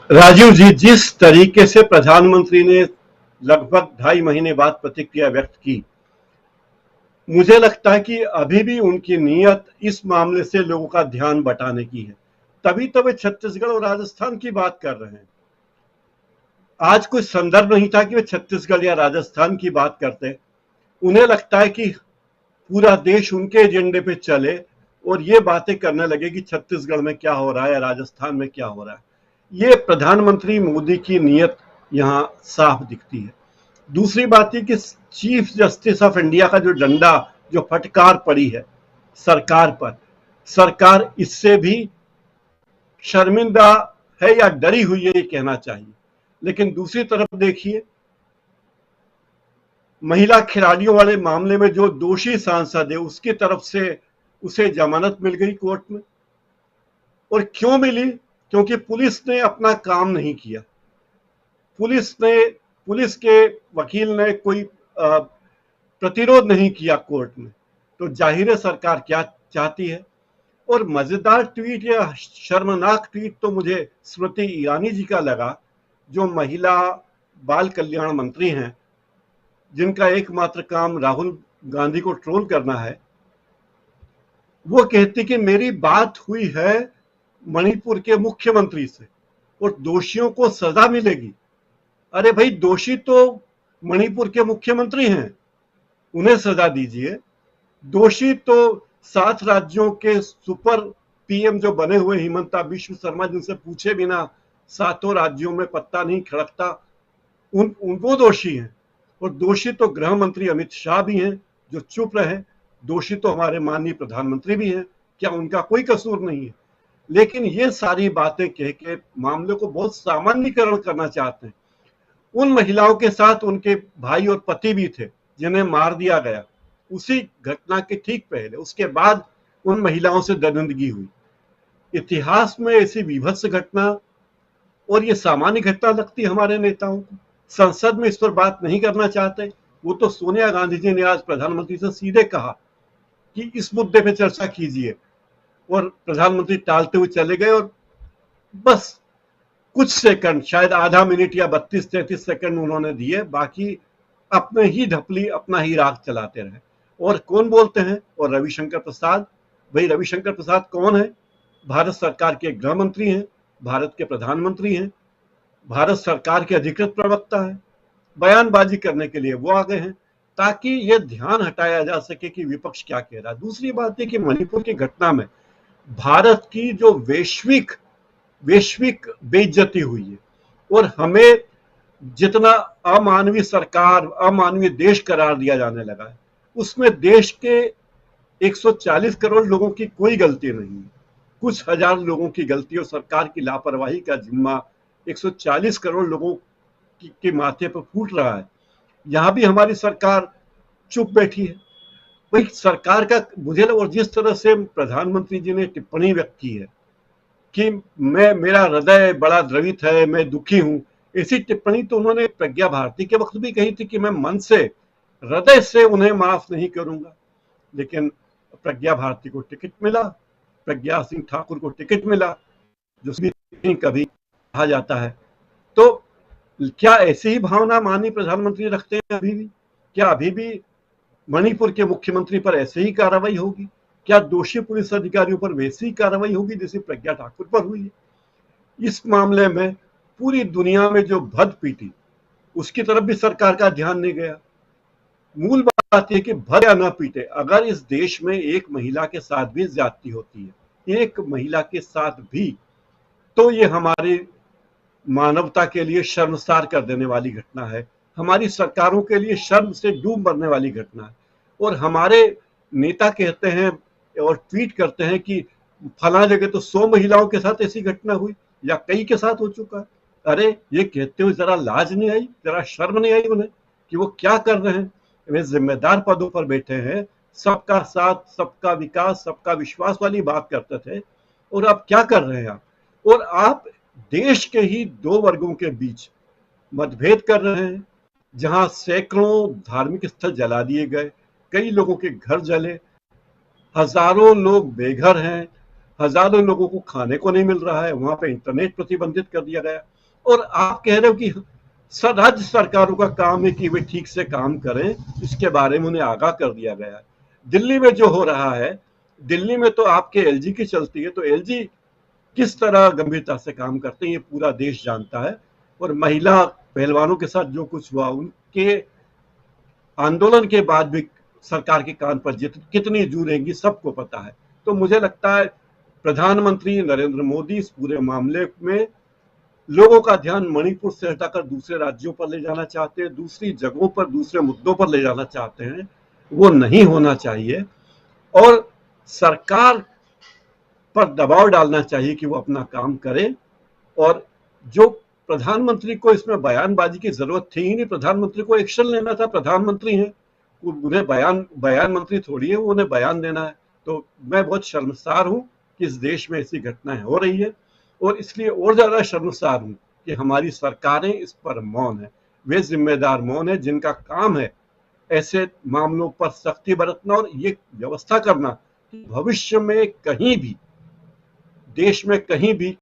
राजीव जी, जिस तरीके से प्रधानमंत्री ने लगभग 2.5 महीने बाद प्रतिक्रिया व्यक्त की, मुझे लगता है कि अभी भी उनकी नीयत इस मामले से लोगों का ध्यान बटाने की है। तभी तो वे छत्तीसगढ़ और राजस्थान की बात कर रहे हैं। आज कोई संदर्भ नहीं था कि वे छत्तीसगढ़ या राजस्थान की बात करते। उन्हें लगता है कि पूरा देश उनके एजेंडे पे चले और ये बातें करने लगे कि छत्तीसगढ़ में क्या हो रहा है, राजस्थान में क्या हो रहा है। ये प्रधानमंत्री मोदी की नीयत यहाँ साफ दिखती है। दूसरी बात ये कि चीफ जस्टिस ऑफ इंडिया का जो डंडा, जो फटकार पड़ी है सरकार पर, सरकार इससे भी शर्मिंदा है या डरी हुई है, ये कहना चाहिए। लेकिन दूसरी तरफ देखिए, महिला खिलाड़ियों वाले मामले में जो दोषी सांसद है उसकी तरफ से उसे जमानत मिल गई कोर्ट में। और क्यों मिली? क्योंकि पुलिस ने अपना काम नहीं किया। पुलिस के वकील ने कोई प्रतिरोध नहीं किया कोर्ट में। तो जाहिर है सरकार क्या चाहती है। और मजेदार ट्वीट या शर्मनाक ट्वीट तो मुझे स्मृति ईरानी जी का लगा, जो महिला बाल कल्याण मंत्री हैं, जिनका एकमात्र काम राहुल गांधी को ट्रोल करना है। वो कहती कि मेरी बात हुई है मणिपुर के मुख्यमंत्री से और दोषियों को सजा मिलेगी। अरे भाई, दोषी तो मणिपुर के मुख्यमंत्री हैं, उन्हें सजा दीजिए। दोषी तो 7 राज्यों के सुपर पीएम जो बने हुए हिमंता बिश्व शर्मा, जिनसे पूछे बिना 7 राज्यों में पत्ता नहीं खड़कता, वो दोषी हैं। और दोषी तो गृह मंत्री अमित शाह भी हैं, जो चुप रहे। दोषी तो हमारे माननीय प्रधानमंत्री भी हैं, क्या उनका कोई कसूर नहीं है? लेकिन ये सारी बातें कह के मामले को बहुत सामान्यीकरण करना चाहते हैं। उन महिलाओं के साथ उनके भाई और पति भी थे जिन्हें मार दिया गया, उसी घटना के ठीक पहले, उसके बाद उन महिलाओं से दरिंदगी हुई। इतिहास में ऐसी विभत्स घटना, और ये सामान्य घटना लगती हमारे नेताओं को। संसद में इस पर बात नहीं करना चाहते। वो तो सोनिया गांधी जी ने आज प्रधानमंत्री से सीधे कहा कि इस मुद्दे पे चर्चा कीजिए, और प्रधानमंत्री टालते हुए चले गए। और बस कुछ सेकंड, शायद आधा मिनट या 32-33 सेकंड उन्होंने दिए, बाकी अपने ही ढपली, अपना ही राग चलाते रहे। और कौन बोलते हैं? और रविशंकर प्रसाद। भाई, रविशंकर प्रसाद कौन है? भारत सरकार के गृह मंत्री हैं, भारत के प्रधानमंत्री हैं, भारत सरकार के अधिकृत प्रवक्ता है। बयानबाजी करने के लिए वो आ गए हैं, ताकि ये ध्यान हटाया जा सके कि विपक्ष क्या कह रहा है। दूसरी बात है कि मणिपुर की घटना में भारत की जो वैश्विक बेइज्जती हुई है, और हमें जितना अमानवीय सरकार, अमानवीय देश करार दिया जाने लगा है, उसमें देश के 140 करोड़ लोगों की कोई गलती नहीं है। कुछ हजार लोगों की गलती और सरकार की लापरवाही का जिम्मा 140 करोड़ लोगों के माथे पर फूट रहा है। यहां भी हमारी सरकार चुप बैठी है। भाई, सरकार का मुझे, और जिस तरह से प्रधानमंत्री जी ने टिप्पणी व्यक्त की है कि मेरा हृदय बड़ा द्रवित है, मैं दुखी हूं, ऐसी टिप्पणी तो उन्होंने प्रज्ञा भारती के वक्त भी कही थी कि मैं मन से, हृदय से उन्हें माफ नहीं करूंगा। लेकिन प्रज्ञा भारती को टिकट मिला, प्रज्ञा सिंह ठाकुर को टिकट मिला, जो भी कभी कहा जाता है। तो क्या ऐसी ही भावना माननीय प्रधानमंत्री रखते हैं अभी भी? क्या अभी भी मणिपुर के मुख्यमंत्री पर ऐसे ही कार्रवाई होगी? क्या दोषी पुलिस अधिकारियों पर वैसी ही कार्रवाई होगी जैसे प्रज्ञा ठाकुर पर हुई है? इस मामले में पूरी दुनिया में जो भद पीटी, उसकी तरफ भी सरकार का ध्यान नहीं गया। मूल बात यह कि भद या न पीटे, अगर इस देश में एक महिला के साथ भी ज्यादती होती है, एक महिला के साथ भी, तो ये हमारी मानवता के लिए शर्मसार कर देने वाली घटना है, हमारी सरकारों के लिए शर्म से डूब मरने वाली घटना है। और हमारे नेता कहते हैं और ट्वीट करते हैं कि फला जगह तो 100 महिलाओं के साथ ऐसी घटना हुई या कई के साथ हो चुका है। अरे, ये कहते हुए जरा लाज नहीं आई, जरा शर्म नहीं आई उन्हें कि वो क्या कर रहे हैं? वे जिम्मेदार पदों पर बैठे हैं, सबका साथ, सबका विकास, सबका विश्वास वाली बात करते थे, और अब क्या कर रहे हैं आप? और आप देश के ही 2 वर्गों के बीच मतभेद कर रहे हैं, जहां सैकड़ों धार्मिक स्थल जला दिए गए, कई लोगों के घर जले, हजारों लोग बेघर हैं, हजारों लोगों को खाने को नहीं मिल रहा है, वहां पे इंटरनेट प्रतिबंधित कर दिया गया। और आप कह रहे हो कि राज्य सरकारों का काम है कि वे ठीक से काम करें, इसके बारे में उन्हें आगाह कर दिया गया है। दिल्ली में जो हो रहा है, दिल्ली में तो आपके एलजी की चलती है, तो एलजी किस तरह गंभीरता से काम करते हैं ये पूरा देश जानता है। और महिला पहलवानों के साथ जो कुछ हुआ, उनके आंदोलन के बाद भी सरकार के कान पर कितनी जू रहेंगी सबको पता है। तो मुझे लगता है प्रधानमंत्री नरेंद्र मोदी इस पूरे मामले में लोगों का ध्यान मणिपुर से हटाकर दूसरे राज्यों पर ले जाना चाहते हैं, दूसरी जगहों पर, दूसरे मुद्दों पर ले जाना चाहते हैं। वो नहीं होना चाहिए और सरकार पर दबाव डालना चाहिए कि वो अपना काम करे। और जो प्रधानमंत्री को इसमें बयानबाजी की जरूरत थी ही नहीं, प्रधानमंत्री को एक्शन लेना था, प्रधानमंत्री हैं, उन्हें बयान मंत्री थोड़ी है, उन्हें बयान देना है। तो मैं बहुत शर्मसार हूं कि इस देश में ऐसी घटनाएं हो रही है और इसलिए और ज्यादा शर्मसार हूं कि हमारी सरकारें इस पर मौन है। वे जिम्मेदार मौन है जिनका काम है ऐसे मामलों पर सख्ती बरतना और ये व्यवस्था करना कि भविष्य में कहीं भी, देश में कहीं भी